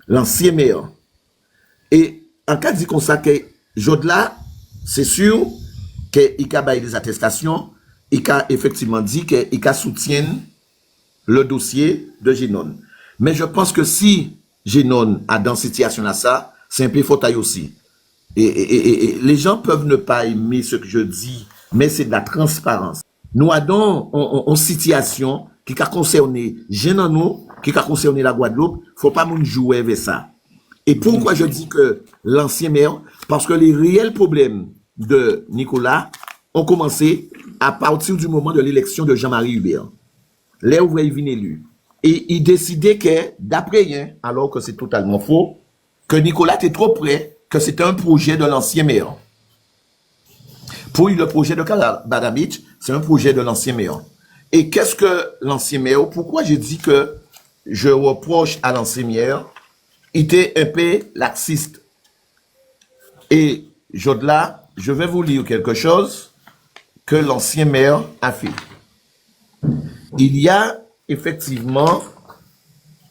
l'ancien maire. Et en cas dit comme ça que Jodla, c'est sûr qu'il a baillé des attestations, il a effectivement dit qu'il a soutient le dossier de Génon. Mais je pense que si Génon a dans cette situation là ça, c'est un peu fauteuil aussi. Et les gens peuvent ne pas aimer ce que je dis, mais c'est de la transparence. Nous avons une situation qui a concerné Génon, qui a concerné la Guadeloupe, faut pas nous jouer avec ça. Et pourquoi je dis que l'ancien maire? Parce que les réels problèmes de Nicolas ont commencé à partir du moment de l'élection de Jean-Marie Hubert. Là où il vient élu. Et il décidait que, d'après rien, alors que c'est totalement faux, que Nicolas était trop près, que c'était un projet de l'ancien maire. Pour lui, le projet de Cabana Beach, c'est un projet de l'ancien maire. Et qu'est-ce que l'ancien maire? Pourquoi j'ai dit que je reproche à l'ancien maire? Il était un peu laxiste. Et Jodla, je vais vous lire quelque chose que l'ancien maire a fait. Il y a effectivement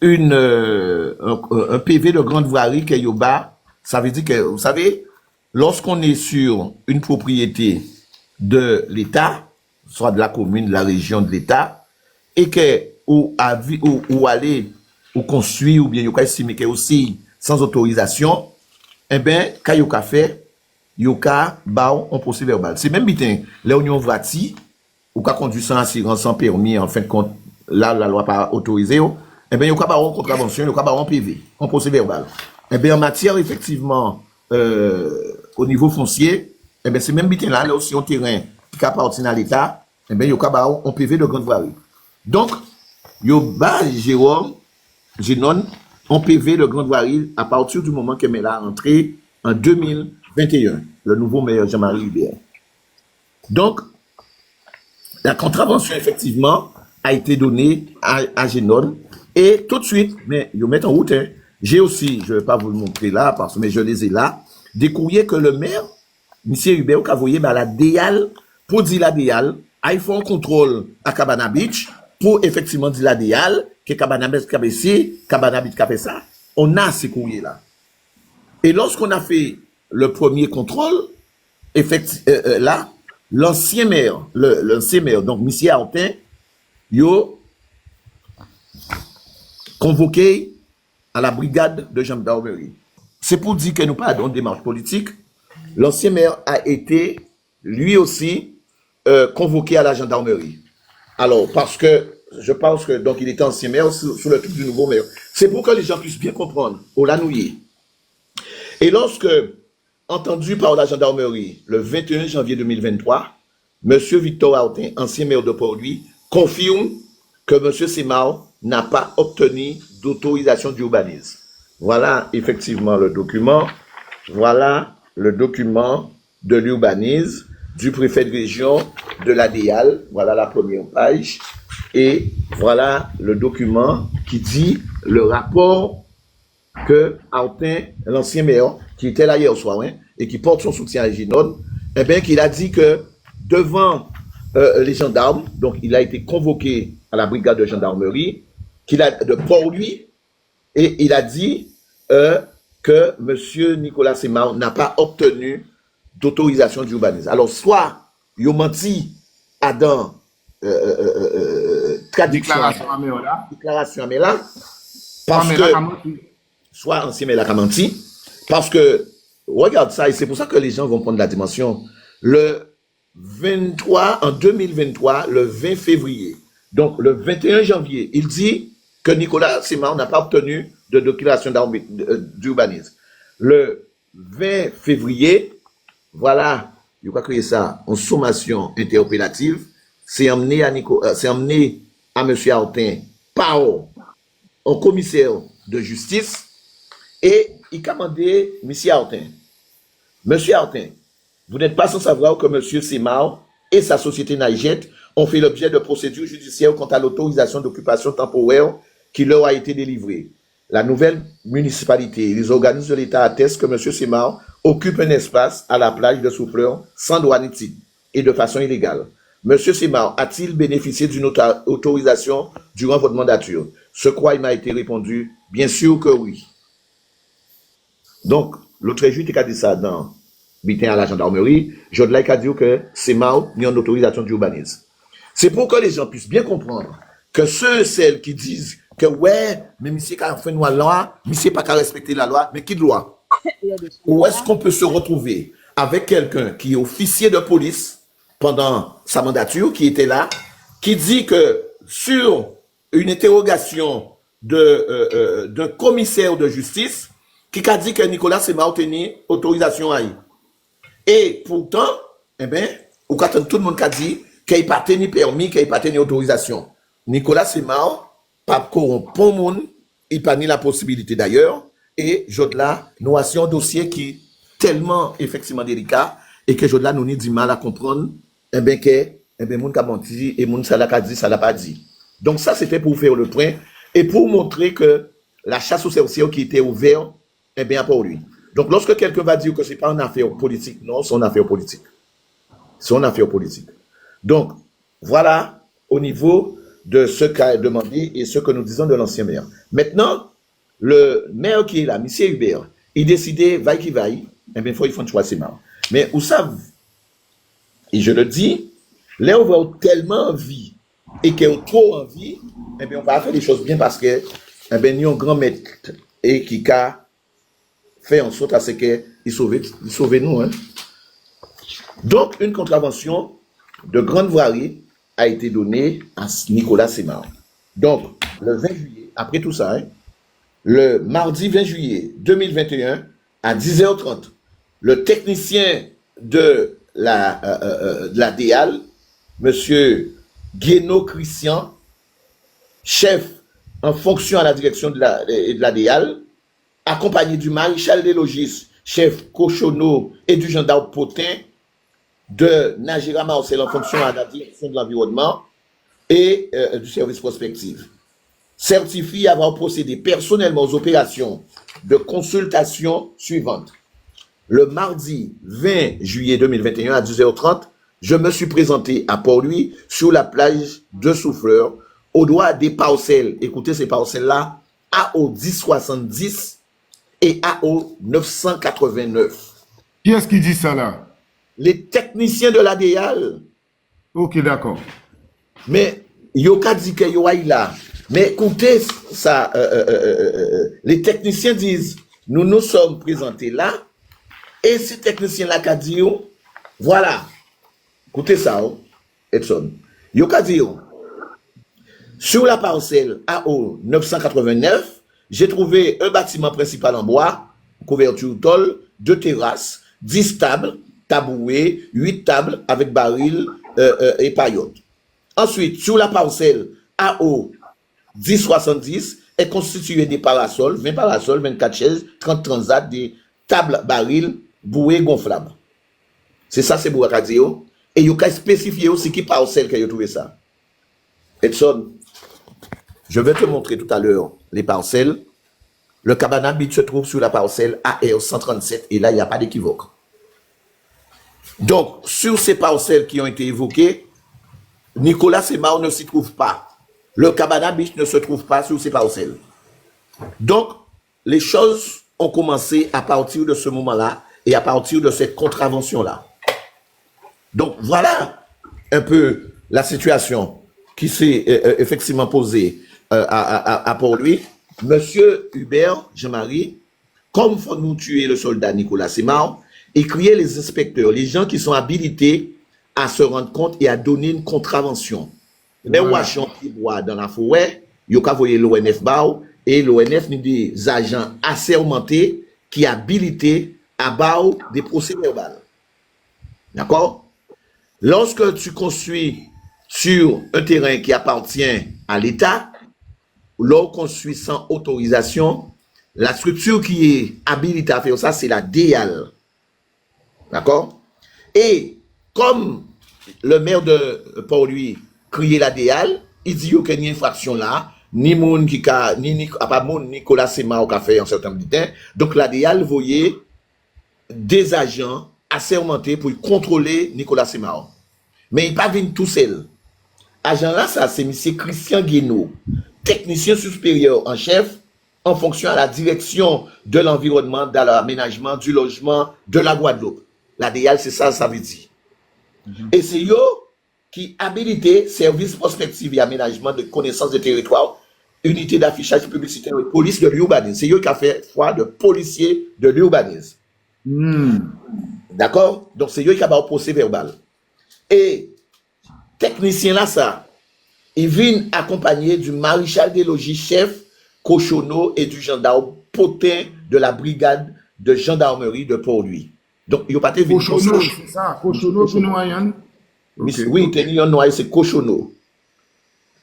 un PV de grande voirie que Yoba, ça veut dire que, vous savez, lorsqu'on est sur une propriété de l'État, soit de la commune, de la région, de l'État, et que ou aller ou construire ou bien yoka estimé que aussi sans autorisation, eh bien, quand yoka fait, yoka bao on procès verbal. C'est même bitin, là où on vrati, ou ka conduit sans assurance, sans permis, en fin de compte, là, la loi pas autorisé, eh bien, yoka bao contravention, yoka bao PV, en procès verbal. Eh bien, en matière, effectivement, au niveau foncier, eh bien, c'est même bitin là, là aussi, un terrain qui appartient à l'État, eh bien, yoka bao on PV de grande voirie. Donc, yoba, Jérôme, Génon, on PV de grande voirie à partir du moment que Mela a entré en 2021, le nouveau maire Jean-Marie Hubert. Donc, la contravention, effectivement, a été donnée à Génon. Et tout de suite, mais ils mettent en route, hein, j'ai aussi, je ne vais pas vous le montrer là, mais je les ai là, des courriers que le maire, M. Hubert, a envoyé à la DEAL, pour dire la DEAL, il faut un contrôle à Cabana Beach, pour effectivement dire la DEAL, que Cabana Beach a fait ci, Cabana Beach a fait ça. On a ces courriers-là. Et lorsqu'on a fait le premier contrôle, là, l'ancien maire, donc M. Artin, yo convoqué à la brigade de gendarmerie. C'est pour dire que nous pas dans une démarche politique. L'ancien maire a été, lui aussi, convoqué à la gendarmerie. Alors, parce que je pense que donc il était ancien maire sous le truc du nouveau maire. C'est pour que les gens puissent bien comprendre. Au Lanouillé. Et lorsque, entendu par la gendarmerie, le 21 janvier 2023, M. Victor Artin, ancien maire de Port-Louis, confirme que M. Simao n'a pas obtenu d'autorisation d'urbanisme. Voilà effectivement le document. Voilà le document de l'urbanisme du préfet de région de la DEAL. Voilà la première page. Et voilà le document qui dit le rapport que Artin, l'ancien maire, qui était là hier soir, hein, et qui porte son soutien à Génon, eh bien, qu'il a dit que devant les gendarmes, donc il a été convoqué à la brigade de gendarmerie, de Port-Louis, et il a dit que M. Nicolas Simao n'a pas obtenu d'autorisation d'urbanisme. Alors, soit il a menti à dans traduction, déclaration à Mela, parce que, soit ancien Mela a menti, parce que, regarde ça, et c'est pour ça que les gens vont prendre la dimension. En 2023, le 20 février, donc le 21 janvier, il dit que Nicolas Simao n'a pas obtenu de déclaration d'urbanisme. Le 20 février, voilà, je crois que ça, en sommation interpellative, c'est emmené à M. Artin par un commissaire de justice et il a demandé M. Artin. M. Artin, vous n'êtes pas sans savoir que M. Simao et sa société Niget ont fait l'objet de procédures judiciaires quant à l'autorisation d'occupation temporaire qui leur a été délivrée. La nouvelle municipalité et les organismes de l'État attestent que M. Simao occupe un espace à la plage de Souffleur sans droit ni titre et de façon illégale. M. Simao a-t-il bénéficié d'une autorisation durant votre mandature? Ce quoi il m'a été répondu, bien sûr que oui. Donc, l'autre juge qui a dit ça dans bulletin à la gendarmerie, je dois dire que c'est mal, ni en autorisation d'urbanisme. C'est pour que les gens puissent bien comprendre que ceux et celles qui disent que ouais, mais monsieur qui a fait une loi, monsieur pas qu'à respecter la loi, mais qui de loi? Où est-ce qu'on peut se retrouver avec quelqu'un qui est officier de police pendant sa mandature, qui était là, qui dit que sur une interrogation d'un commissaire de justice, qui a dit que Nicolas Semao tenait autorisation à y. Et pourtant, eh bien, ou quand tout le monde a dit qu'il n'a pas tenu permis, qu'il n'a pas tenu autorisation. Nicolas Semao, pas corrompre le monde, il n'a pas ni la possibilité d'ailleurs. Et Jodla, nous avons un dossier qui est tellement effectivement délicat et que Jodla nous a du mal à comprendre, eh bien, que, eh bien, moun ka menti et moun ça l'a dit, ça l'a pas dit. Donc ça, c'était pour faire le point et pour montrer que la chasse aux sorcières qui était ouverte, eh bien, pour lui. Donc, lorsque quelqu'un va dire que ce n'est pas une affaire politique, non, c'est une affaire politique. C'est une affaire politique. Donc, voilà au niveau de ce qu'a demandé et ce que nous disons de l'ancien maire. Maintenant, le maire qui est là, M. Hubert, il décidait, vaille qui vaille, eh bien, il faut un choix, c'est marrant. Mais où ça, et je le dis, là, on va tellement envie et qu'il y a trop envie, eh bien, on va faire les choses bien parce que, eh bien, nous, un grand maître et qui a fait en sorte à ce qu'il sauve nous. Hein. Donc, une contravention de grande voirie a été donnée à Nicolas Semao. Donc, le 20 juillet, après tout ça, hein, le mardi 20 juillet 2021, à 10h30, le technicien de la DEAL, M. Guéno Christian, chef en fonction à la direction de la DEAL, accompagné du maréchal des logis, chef Cochonneau et du gendarme Potin, de Nagira Marcel en fonction à la direction de l'environnement et du service prospectif. Certifie avoir procédé personnellement aux opérations de consultation suivantes. Le mardi 20 juillet 2021 à 10h30, je me suis présenté à Port-Louis sur la plage de Souffleur au doigt des parcelles. Écoutez ces parcelles-là, AO 1070 et AO 989. Qui est-ce qui dit ça là? Les techniciens de la DEAL. Ok, d'accord. Mais Yoka dit que Yoaï là. Mais écoutez ça, les techniciens disent, nous nous sommes présentés là, et ces techniciens-là qui dit, voilà, écoutez ça, Edson. Yoka dit, sur la parcelle AO 989, j'ai trouvé un bâtiment principal en bois, couverture tôle, 2 terrasses, 10 tables, tabouets, 8 tables avec baril et paillotes. Ensuite, sur la parcelle AO 1070 est constitué des parasols, 20 parasols, 24 chaises, 30 transats, des tables barils, bouées gonflables. C'est ça, c'est Bourakadio. Et il y a spécifié aussi qui parcelle que vous trouvé ça. Edson, je vais te montrer tout à l'heure les parcelles. Le Cabana Beach se trouve sur la parcelle AR 137 et là, il n'y a pas d'équivoque. Donc, sur ces parcelles qui ont été évoquées, Nicolas Semao ne s'y trouve pas. Le Cabana Beach ne se trouve pas sur ces parcelles. Donc, les choses ont commencé à partir de ce moment-là et à partir de cette contravention-là. Donc, voilà un peu la situation qui s'est effectivement posée à Port-Louis. Monsieur Hubert Jean-Marie, comme faut nous tuer le soldat Nicolas Semao, et crier les inspecteurs, les gens qui sont habilités à se rendre compte et à donner une contravention. Les wachons qui boivent dans la forêt, ils ont voyé l'ONF Bao, et l'ONF n'est des agents assermentés qui habilités à Bao des procès-verbaux. D'accord? Lorsque tu construis sur un terrain qui appartient à l'État, l'on construit sans autorisation, la structure qui est habilitée à faire ça, c'est la DEAL. D'accord? Et comme le maire de Port-Louis criait la DEAL, il dit qu'il y a une infraction là, ni moun qui a, ni pas moun Nicolas Semao qui a fait un certain temps. Donc la DEAL voyait des agents assermentés pour contrôler Nicolas Semao. Mais il pas venu tout seul. Agent là, ça c'est M. Christian Guéno, technicien supérieur en chef en fonction à la direction de l'environnement, de l'aménagement, du logement, de la Guadeloupe. La DIAL, c'est ça, ça veut dire. Et c'est eux qui habilité service prospectif et aménagement de connaissance de territoire, unité d'affichage publicitaire et police de l'urbanisme. C'est eux qui a fait foi de policier de l'urbanisme. D'accord? Donc c'est eux qui a un procès verbal. Et technicien là, ça, il vient accompagné du maréchal des logis chef Cochonneau et du gendarme Potin de la brigade de gendarmerie de Port-Louis. Donc, il n'y a pas de Cochonneau, c'est ça. Cochonneau, c'est noyant. Okay. Oui, tenir noyé, c'est Cochonneau.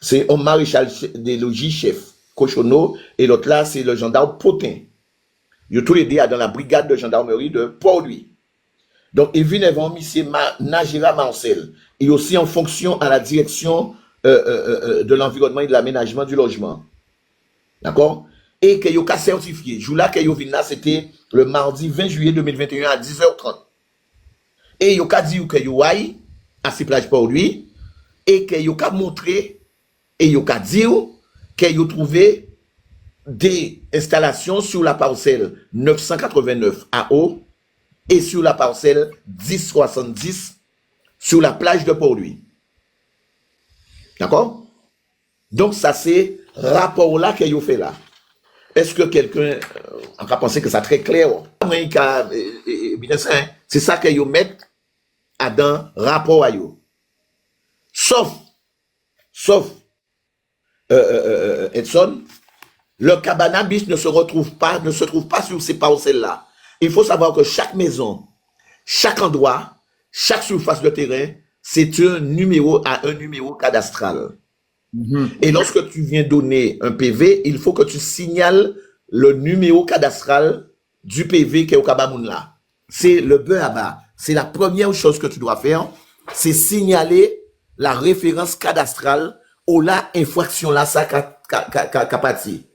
C'est un maréchal des logis chef Cochonneau et l'autre là, c'est le gendarme Potin. Ils ont tous les deux dans la brigade de gendarmerie de Port-Louis. Donc, ils viennent avant M. Najira Marcel. Et aussi en fonction à la direction de l'environnement et de l'aménagement du logement. D'accord? Et que yo ka certifié. Jour là que yo vinn là, c'était le mardi 20 juillet 2021 à 10h30. Et yo ka dit que yo aille à ces plages pour lui et que yo ka montré et yo ka dit que yo trouvé des installations sur la parcelle 989 à eau et sur la parcelle 1070 sur la plage de Port-Louis. D'accord? Donc ça c'est rapport là que yo fait là. Est-ce que quelqu'un a pensé que ça très clair? C'est ça que yo met dans rapport à yo. Sauf Edson, le cannabis ne se trouve pas sur ces parcelles-là. Il faut savoir que chaque maison, chaque endroit, chaque surface de terrain, c'est un numéro cadastral. Et lorsque tu viens donner un PV, il faut que tu signales le numéro cadastral du PV qui est au Kabamoun là. C'est le beurre à bas. C'est la première chose que tu dois faire, c'est signaler la référence cadastrale ou la infraction là, ça qu'a parti.